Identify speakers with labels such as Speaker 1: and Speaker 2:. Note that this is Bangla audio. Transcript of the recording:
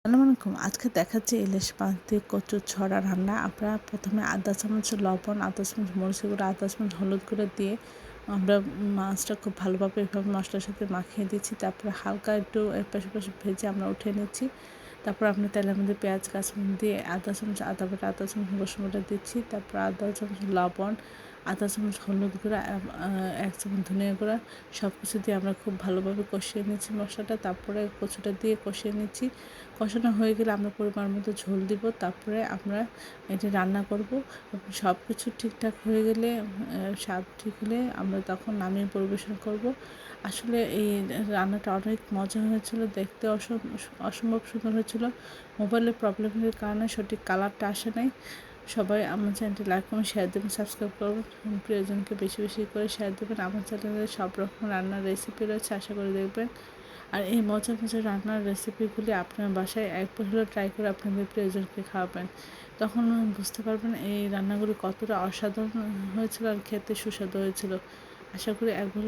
Speaker 1: আসসালামু আলাইকুম। আজকে দেখাচ্ছি ইলিশ মাছ দিয়ে কচুর ছড়া রান্না। আমরা প্রথমে আধা চামচ লবণ, আধা চামচ মরিচের গুঁড়ো, আধা চামচ হলুদ গুঁড়ো দিয়ে আমরা মাছটা খুব ভালোভাবে এভাবে মশলার সাথে মাখিয়ে দিচ্ছি। তারপরে হালকা একটু এপাশ ওপাশ ভেজে আমরা উঠিয়ে নিচ্ছি। তারপর আপনি তেলের মধ্যে পেঁয়াজ কাঁচামরিচ দিয়ে আধা চামচ আদা বাটা, আধা চামচ রসুন বাটা দিচ্ছি। তারপর আধা চামচ লবণ, আধা চামচ হলুদ গুঁড়া, 1 চামচ ধনিয়া গুঁড়া সব কিছু দিয়ে আমরা খুব ভালোভাবে কষিয়ে নিচ্ছি মশলাটা। তারপরে কচুটা দিয়ে কষিয়ে নিচ্ছি। কষানো হয়ে গেলে আমরা পরিমাণ মতো ঝোল দিব। তারপরে আমরা এটি রান্না করব। সব কিছু ঠিকঠাক হয়ে গেলে স্বাদ ঠিক হলে আমরা তখন নামিয়ে পরিবেশন করব। আসলে এই রান্নাটা অনেক মজা হয়েছিল, দেখতে অসম্ভব সুন্দর হয়েছিল। মোবাইলের প্রবলেমের কারণে সঠিক কালারটা আসে নাই। সবাই আমার চ্যানেলটি লাইক করুন, শেয়ার দেবেন, সাবস্ক্রাইব করবেন, প্রিয়জনকে বেশি বেশি করে শেয়ার দেবেন। আমার চ্যানেলে সব রকম রান্নার রেসিপি রয়েছে, আশা করে দেখবেন। আর এই মজার মজার রান্নার রেসিপিগুলি আপনার বাসায় একবার হলেও ট্রাই করে আপনাদের প্রিয়জনকে খাওয়াবেন। তখন বুঝতে পারবেন এই রান্নাগুলি কতটা অসাধারণ হয়েছিল আর খেতে সুস্বাদু হয়েছিল। আশা করি একবার